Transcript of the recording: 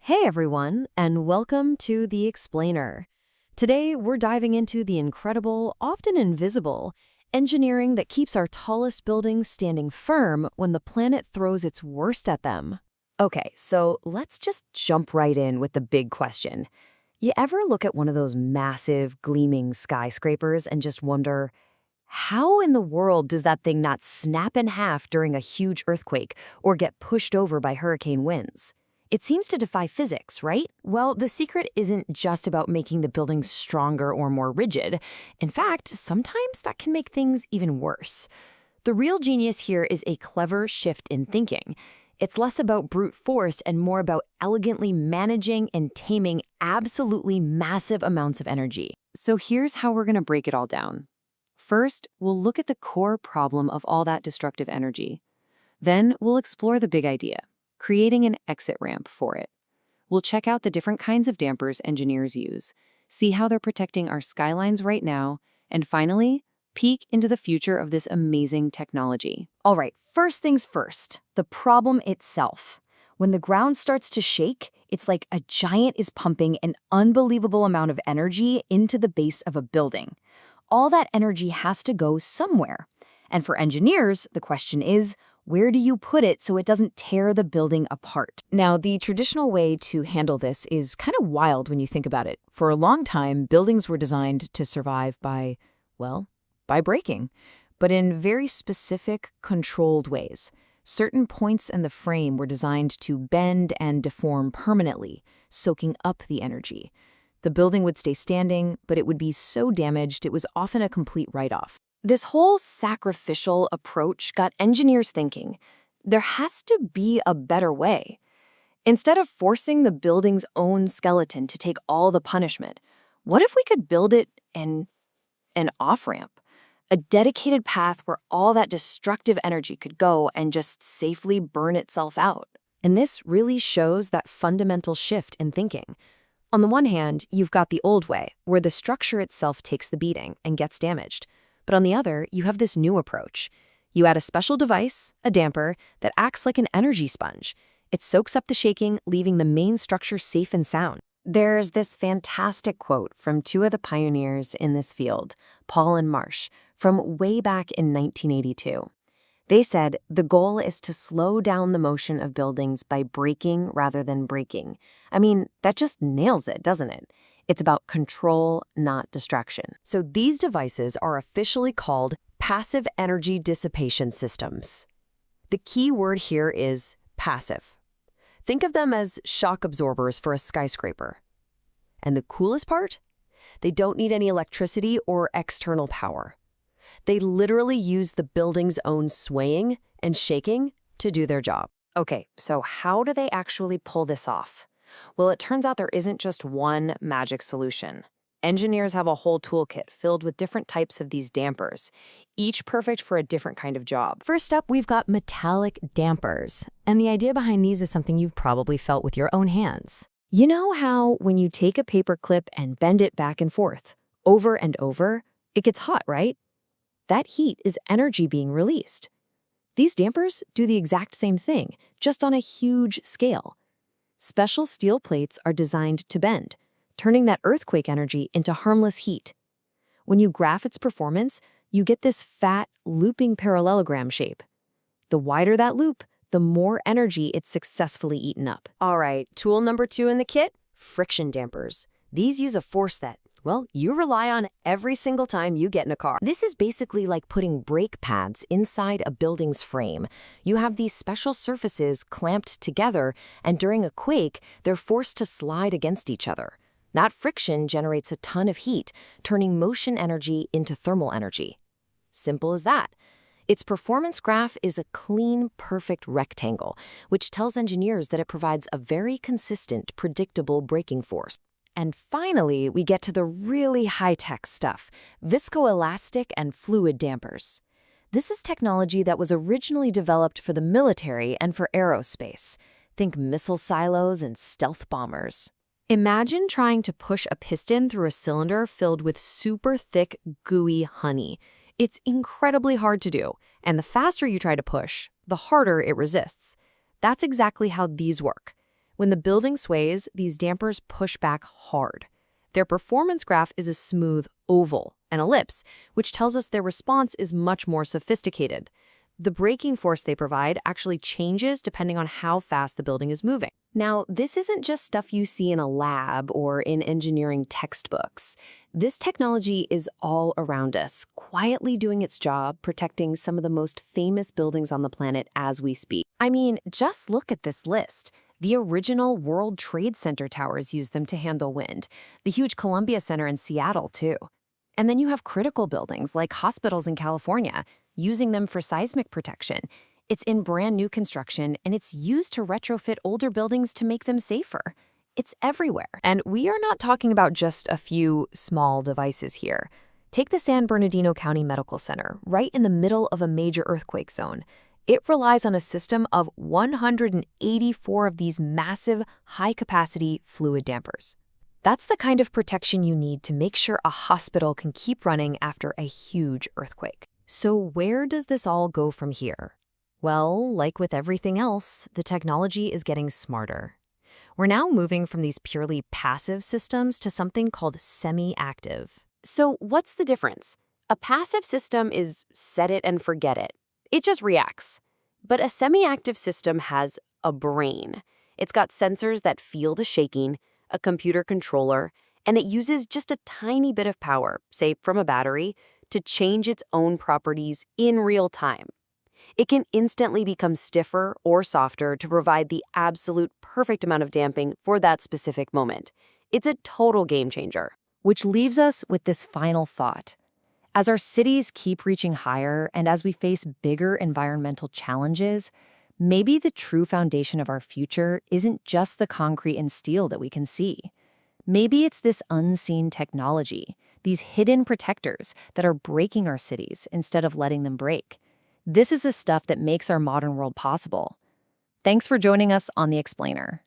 Hey everyone, and welcome to The Explainer. Today we're diving into the incredible, often invisible, engineering that keeps our tallest buildings standing firm when the planet throws its worst at them. Okay, so let's just jump right in with the big question. You ever look at one of those massive, gleaming skyscrapers and just wonder, how in the world does that thing not snap in half during a huge earthquake or get pushed over by hurricane winds? It seems to defy physics, right? Well, the secret isn't just about making the building stronger or more rigid. In fact, sometimes that can make things even worse. The real genius here is a clever shift in thinking. It's less about brute force and more about elegantly managing and taming absolutely massive amounts of energy. So here's how we're going to break it all down. First, we'll look at the core problem of all that destructive energy. Then we'll explore the big idea, creating an exit ramp for it. We'll check out the different kinds of dampers engineers use, see how they're protecting our skylines right now, and finally, peek into the future of this amazing technology. All right, first things first, the problem itself. When the ground starts to shake, it's like a giant is pumping an unbelievable amount of energy into the base of a building. All that energy has to go somewhere. And for engineers, the question is, where do you put it so it doesn't tear the building apart? Now, the traditional way to handle this is kind of wild when you think about it. For a long time, buildings were designed to survive by breaking, but in very specific, controlled ways. Certain points in the frame were designed to bend and deform permanently, soaking up the energy. The building would stay standing, but it would be so damaged it was often a complete write-off. This whole sacrificial approach got engineers thinking, there has to be a better way. Instead of forcing the building's own skeleton to take all the punishment, what if we could build it in an off-ramp? A dedicated path where all that destructive energy could go and just safely burn itself out. And this really shows that fundamental shift in thinking. On the one hand, you've got the old way, where the structure itself takes the beating and gets damaged. But on the other, you have this new approach. You add a special device, a damper, that acts like an energy sponge. It soaks up the shaking, leaving the main structure safe and sound. There's this fantastic quote from two of the pioneers in this field, Paul and Marsh, from way back in 1982. They said, the goal is to slow down the motion of buildings by braking rather than breaking. I mean, that just nails it, doesn't it? It's about control, not distraction. So these devices are officially called passive energy dissipation systems. The key word here is passive. Think of them as shock absorbers for a skyscraper. And the coolest part? They don't need any electricity or external power. They literally use the building's own swaying and shaking to do their job. Okay, so how do they actually pull this off? Well, it turns out there isn't just one magic solution. Engineers have a whole toolkit filled with different types of these dampers, each perfect for a different kind of job. First up, we've got metallic dampers. And the idea behind these is something you've probably felt with your own hands. You know how when you take a paper clip and bend it back and forth, over and over, it gets hot, right? That heat is energy being released. These dampers do the exact same thing, just on a huge scale. Special steel plates are designed to bend, turning that earthquake energy into harmless heat. When you graph its performance, you get this fat, looping parallelogram shape. The wider that loop, the more energy it's successfully eaten up. All right, tool number 2 in the kit, friction dampers. These use a force that, well, you rely on every single time you get in a car. This is basically like putting brake pads inside a building's frame. You have these special surfaces clamped together, and during a quake, they're forced to slide against each other. That friction generates a ton of heat, turning motion energy into thermal energy. Simple as that. Its performance graph is a clean, perfect rectangle, which tells engineers that it provides a very consistent, predictable braking force. And finally, we get to the really high-tech stuff, viscoelastic and fluid dampers. This is technology that was originally developed for the military and for aerospace. Think missile silos and stealth bombers. Imagine trying to push a piston through a cylinder filled with super thick, gooey honey. It's incredibly hard to do, and the faster you try to push, the harder it resists. That's exactly how these work. When the building sways, these dampers push back hard. Their performance graph is a smooth oval, an ellipse, which tells us their response is much more sophisticated. The braking force they provide actually changes depending on how fast the building is moving. Now, this isn't just stuff you see in a lab or in engineering textbooks. This technology is all around us, quietly doing its job, protecting some of the most famous buildings on the planet as we speak. I mean, just look at this list. The original World Trade Center towers used them to handle wind. The huge Columbia Center in Seattle, too. And then you have critical buildings like hospitals in California, using them for seismic protection. It's in brand new construction, and it's used to retrofit older buildings to make them safer. It's everywhere. And we are not talking about just a few small devices here. Take the San Bernardino County Medical Center, right in the middle of a major earthquake zone. It relies on a system of 184 of these massive, high-capacity fluid dampers. That's the kind of protection you need to make sure a hospital can keep running after a huge earthquake. So where does this all go from here? Well, like with everything else, the technology is getting smarter. We're now moving from these purely passive systems to something called semi-active. So what's the difference? A passive system is set it and forget it. It just reacts. But a semi-active system has a brain. It's got sensors that feel the shaking, a computer controller, and it uses just a tiny bit of power, say from a battery, to change its own properties in real time. It can instantly become stiffer or softer to provide the absolute perfect amount of damping for that specific moment. It's a total game changer. Which leaves us with this final thought. As our cities keep reaching higher and as we face bigger environmental challenges, maybe the true foundation of our future isn't just the concrete and steel that we can see. Maybe it's this unseen technology, these hidden protectors that are breaking our cities instead of letting them break. This is the stuff that makes our modern world possible. Thanks for joining us on The Explainer.